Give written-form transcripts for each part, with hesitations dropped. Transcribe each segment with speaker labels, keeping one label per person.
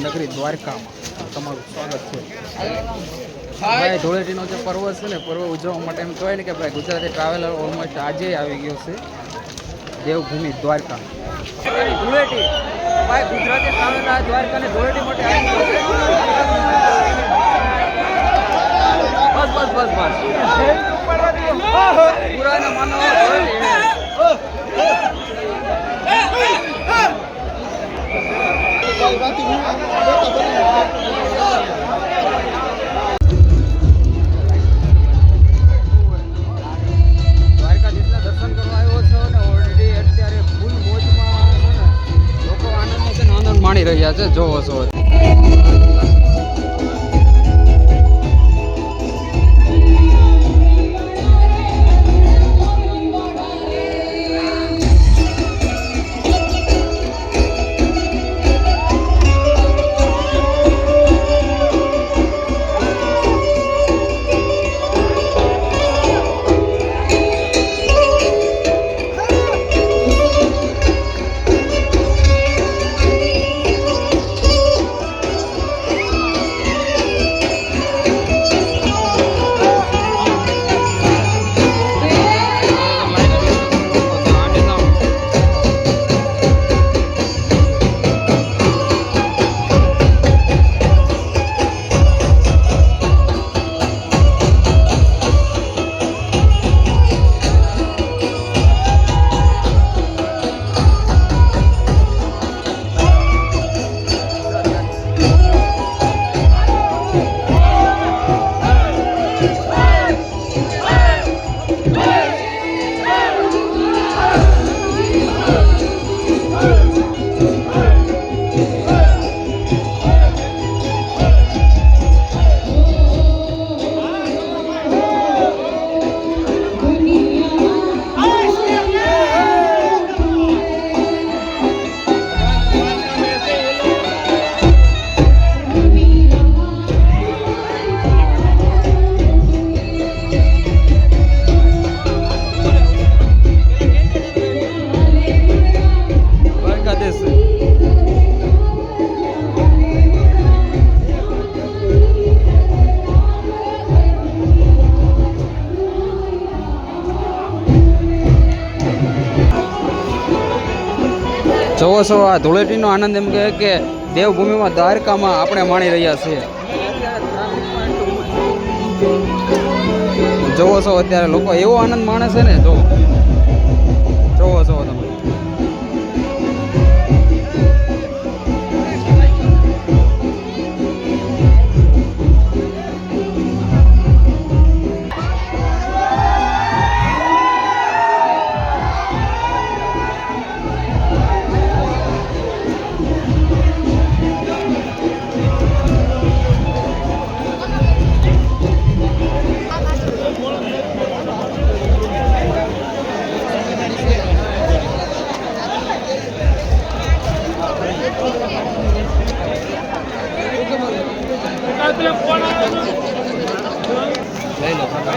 Speaker 1: નગરી દ્વારકામાં તમારું સ્વાગત છે ભાઈ। ધૂળેટીનો જે પર્વ છે ને, પર્વ ઉજવવા માટે એમ કહેવાય ને કે ભાઈ ગુજરાતી ટ્રાવેલર ઓલમોસ્ટ આજે આવી ગયો છે દેવભૂમિ દ્વારકા। ધૂળેટી ભાઈ ગુજરાતી ટ્રાવેલર દ્વારકાની ધૂળેટી માટે આવી ગયો છે। બસ બસ બસ બસ પૂરા ના માનો દ્વારકાધીશના દર્શન કરવા આવ્યો છો ને ઓલરેડી અત્યારે ફૂલ મોજમાં છે ને લોકો આનંદ છે ને આનંદ માણી રહ્યા છે, જોવો છો। જોવો છો આ ધૂળેટીનો આનંદ એમ કહે કે દેવભૂમિમાં દ્વારકામાં આપણે માણી રહ્યા છીએ। જોવો છો અત્યારે લોકો એવો આનંદ માણે છે ને, જોવો છો તમે।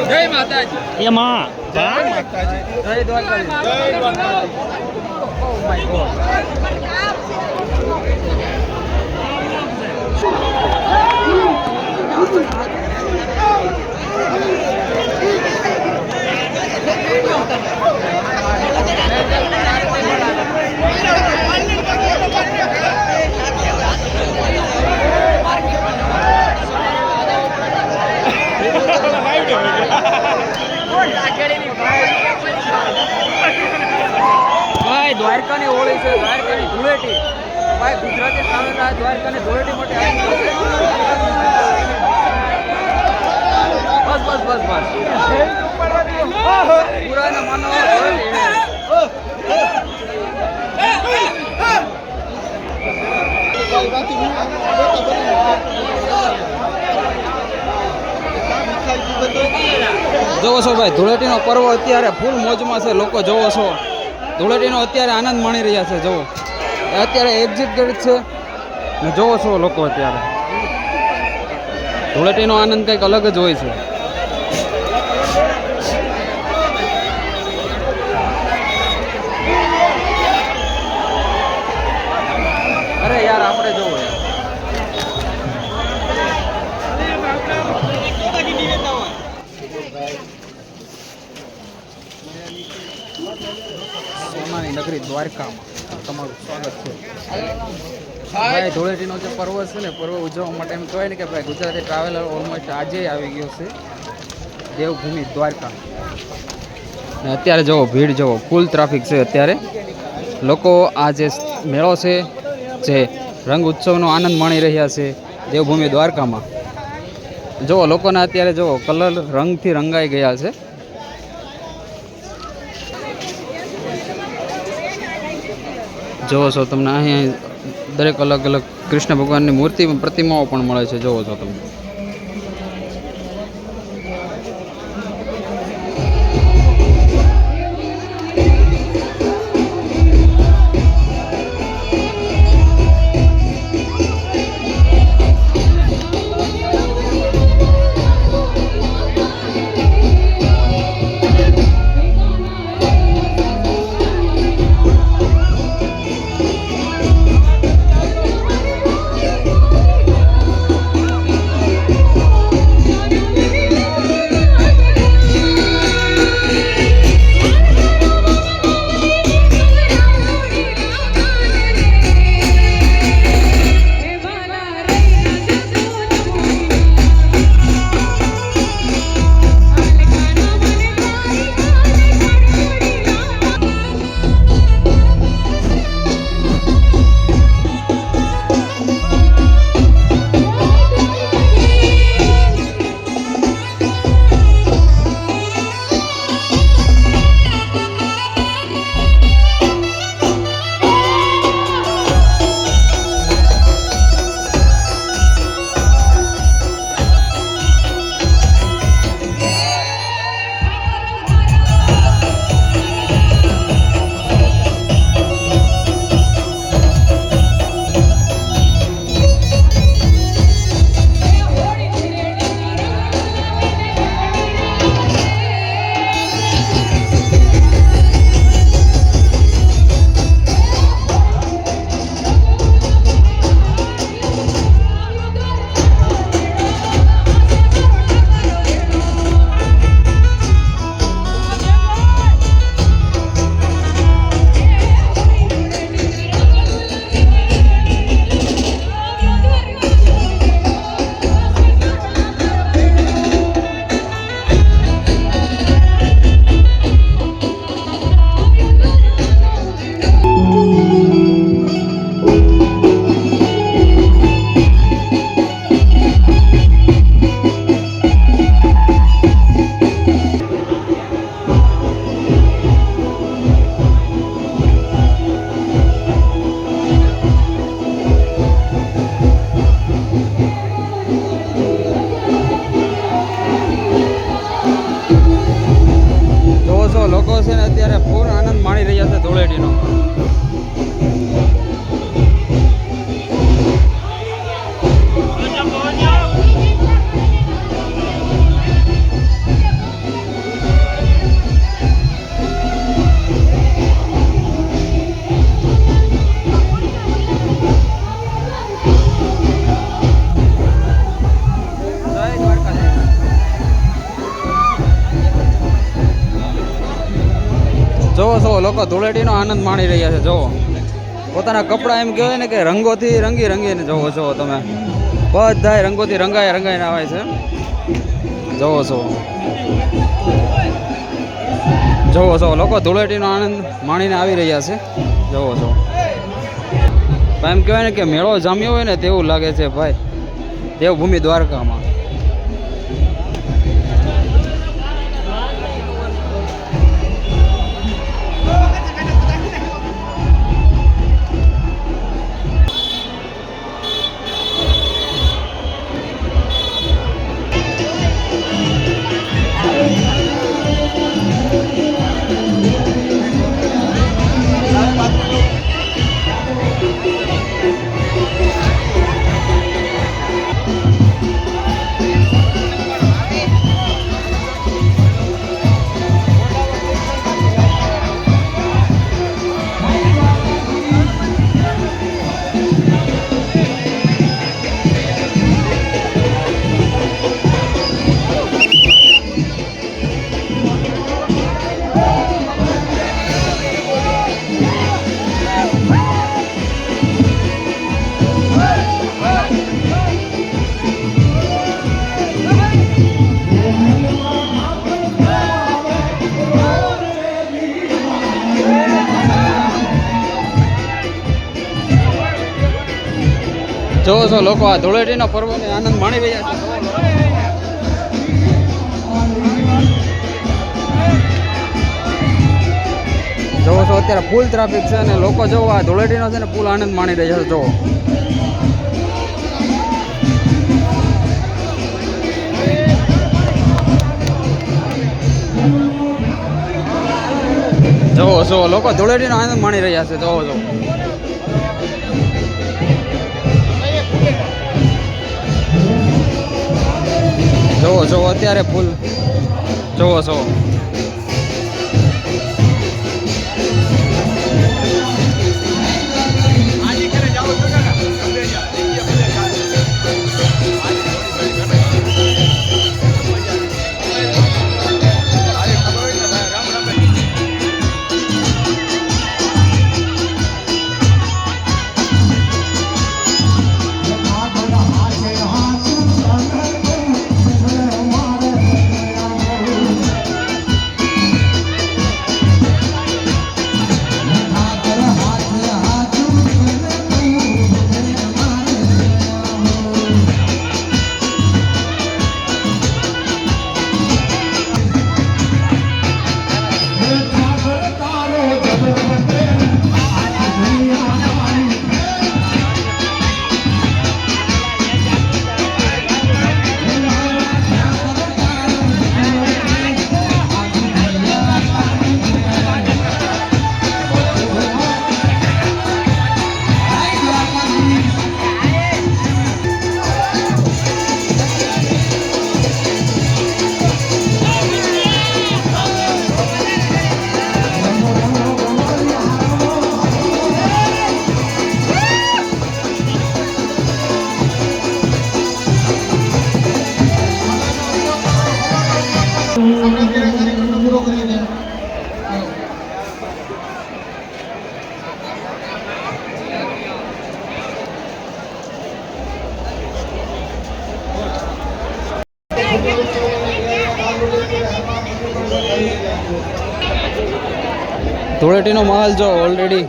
Speaker 1: જય માતાજી,
Speaker 2: એમાં
Speaker 1: જય માતાજી, જય દ્વારકાધીશ, જય દ્વારકાધીશ। ઓ માય ગોડ, ભાઈ દ્વારકાની હોળી છે, દ્વારકાની ધૂળેટી ભાઈ ગુજરાતી ટ્રાવેલર દ્વારકાની ધૂળેટી માટે આવી ગયો છે। બસ બસ બસ બસ પૂરા ના માનો જોવો છો ભાઈ ધૂળેટીનો પર્વ અત્યારે ફૂલ મોજમાં છે, લોકો જોવો છો ધૂળેટીનો અત્યારે આનંદ માણી રહ્યા છે। જોવો અત્યારે એક્ઝિટ ગેટ છે ને જોવો છો લોકો અત્યારે ધૂળેટીનો આનંદ કંઈક અલગ જ હોય છે। અરે યાર આપણે જોવો યાર નગરી દ્વારકામાં તમારું સ્વાગત છે. ભાઈ ધૂળેટીનો જે પર્વ છે ને, પર્વ ઉજવવા માટે એમ કહેવાય ને કે ભાઈ ગુજરાતી ટ્રાવેલર ઓલમોસ્ટ આજે આવી ગયો છે દેવભૂમિ દ્વારકા. ને અત્યારે જુઓ ભીડ, જુઓ ફૂલ ટ્રાફિક છે. અત્યારે લોકો આ જે મેળો છે, જે રંગ ઉત્સવનો આનંદ માણી રહ્યા છે દેવભૂમિ દ્વારકામાં. જુઓ લોકોના અત્યારે જુઓ કલર રંગથી રંગાઈ ગયા છે. જોવો છો તમને અહીં દરેક અલગ અલગ કૃષ્ણ ભગવાનની મૂર્તિ પ્રતિમાઓ પણ મળે છે. જોવો છો તમે. લોકો છે ને અત્યારે પૂર્ણ આનંદ માણી રહ્યા છે ધૂળેટીનો. જોવો છો લોકો ધૂળેટીનો આનંદ માણી રહ્યા છે. જોવો પોતાના કપડાં એમ કહેવાય ને કે રંગોથી રંગીને જોવો છો તમે. બધાય રંગોથી રંગાઈને આવે છે. જોવો છો લોકો ધૂળેટીનો આનંદ માણીને આવી રહ્યા છે. જોવો છો એમ કહેવાય ને કે મેળો જામ્યો હોય ને તેવું લાગે છે ભાઈ દેવભૂમિ દ્વારકામાં. જોવો છો લોકો આ ધૂળેટીનો પર્વને આનંદ માણી રહ્યા છે. જોવો છો અત્યારે ફૂલ ટ્રાફિક છે અને લોકો જોવો આ ધૂળેટીનો છે ને ફૂલ આનંદ માણી રહ્યા છે. જોવો જોવો છો લોકો ધૂળેટીનો આનંદ માણી રહ્યા છે. જોવો છો જોવો છો અત્યારે ફૂલ જોવો છો. ધૂળેટીનો માહોલ જો ઓલરેડી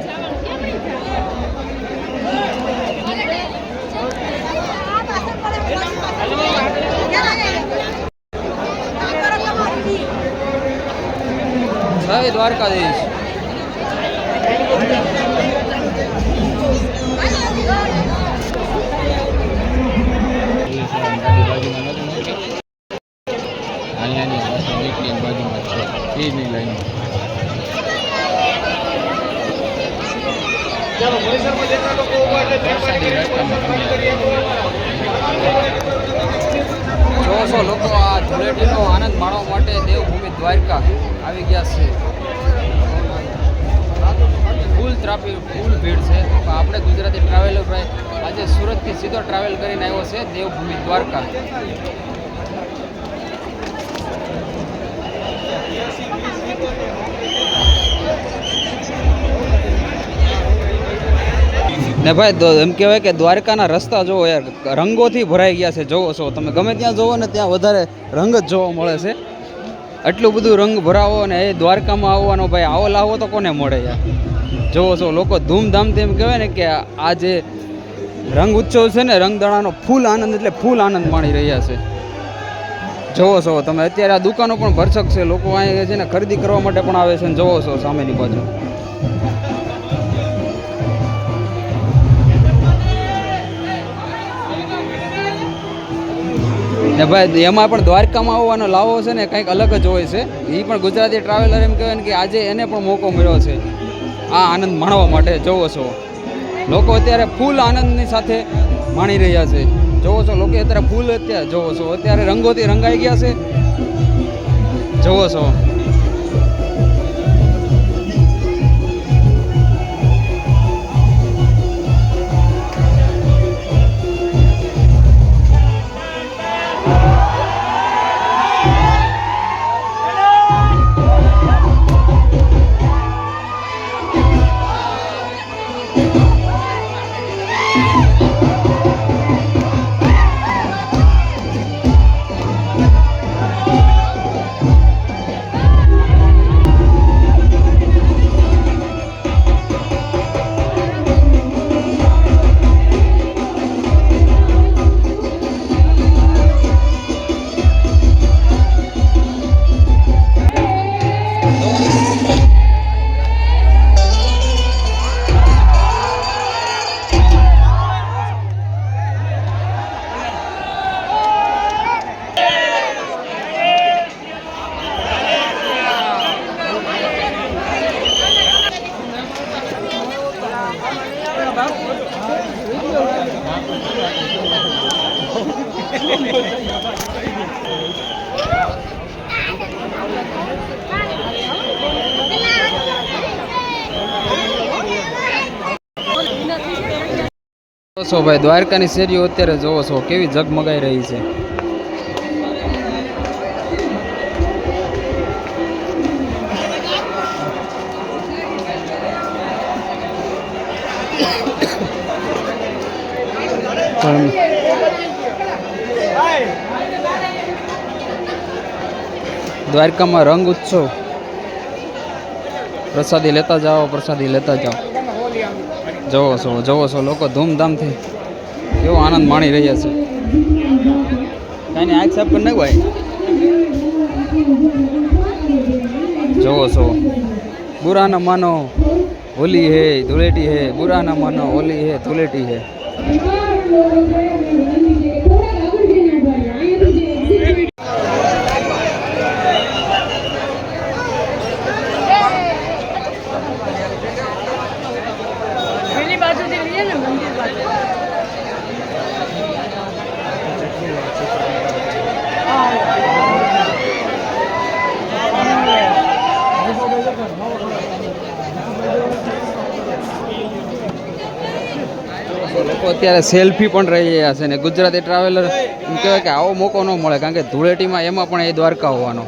Speaker 1: જય દ્વારકાધીશ. જોશો લોકો આ ધૂળેટીનો આનંદ માણવા માટે દેવભૂમિ દ્વારકા આવી ગયા છે. ફૂલ ટ્રાફિક ફૂલ ભીડ છે. આપણે ગુજરાતી ટ્રાવેલર ભાઈ આજે સુરતથી સીધો ટ્રાવેલ કરીને આવ્યો છે દેવભૂમિ દ્વારકા. ને ભાઈ એમ કહેવાય કે દ્વારકાના રસ્તા જોવો યાર રંગોથી ભરાઈ ગયા છે. જોવો છો તમે ગમે ત્યાં જોવો ને ત્યાં વધારે રંગ જ જોવા મળે છે. આટલું બધું રંગ ભરાવો ને એ દ્વારકામાં આવવાનો ભાઈ આવો લાવો તો કોને મળે યાર. જોવો છો લોકો ધૂમધામથી એમ કહેવાય ને કે આ જે રંગ ઉત્સવ છે ને રંગદાણાનો ફૂલ આનંદ એટલે ફૂલ આનંદ માણી રહ્યા છે. જોવો છો તમે અત્યારે આ દુકાનો પણ ભરસક છે. લોકો અહીંયા છે ને ખરીદી કરવા માટે પણ આવે છે ને જોવો છો સામેની બાજુ ને ભાઈ એમાં પણ દ્વારકામાં આવવાનો લાવો છે ને કંઈક અલગ જ હોય છે. એ પણ ગુજરાતી ટ્રાવેલર એમ કહેવાય ને કે આજે એને પણ મોકો મળ્યો છે આ આનંદ માણવા માટે. જોવો છો લોકો અત્યારે ફૂલ આનંદની સાથે માણી રહ્યા છે. જોવો છો લોકો અત્યારે ફૂલ અત્યારે જોવો છો અત્યારે રંગોથી રંગાઈ ગયા છે. જોવો છો છો ભાઈ દ્વારકાની શેરીઓ અત્યારે જોવો છો કેવી ઝગમગાઈ રહી છે. દ્વારકામાં રંગ ઉત્સવ. પ્રસાદી લેતા જાઓ, પ્રસાદી લેતા જાઓ. જોવો છો લોકો ધૂમધામથી કેવો આનંદ માણી રહ્યા છે. કાંઈ આંખ સાફ કરી નાખ ભાઈ. જોવો છો बुरा न मानो होली है धूलेटी है, बुरा न मानो होली है धूलेटी है. લોકો અત્યારે સેલ્ફી પણ રહી રહ્યા છે ને ગુજરાતી ટ્રાવેલર એમ કહેવાય કે આવો મોકો ન મળે કારણ કે ધૂળેટીમાં એમાં પણ એ દ્વારકા હોવાનો.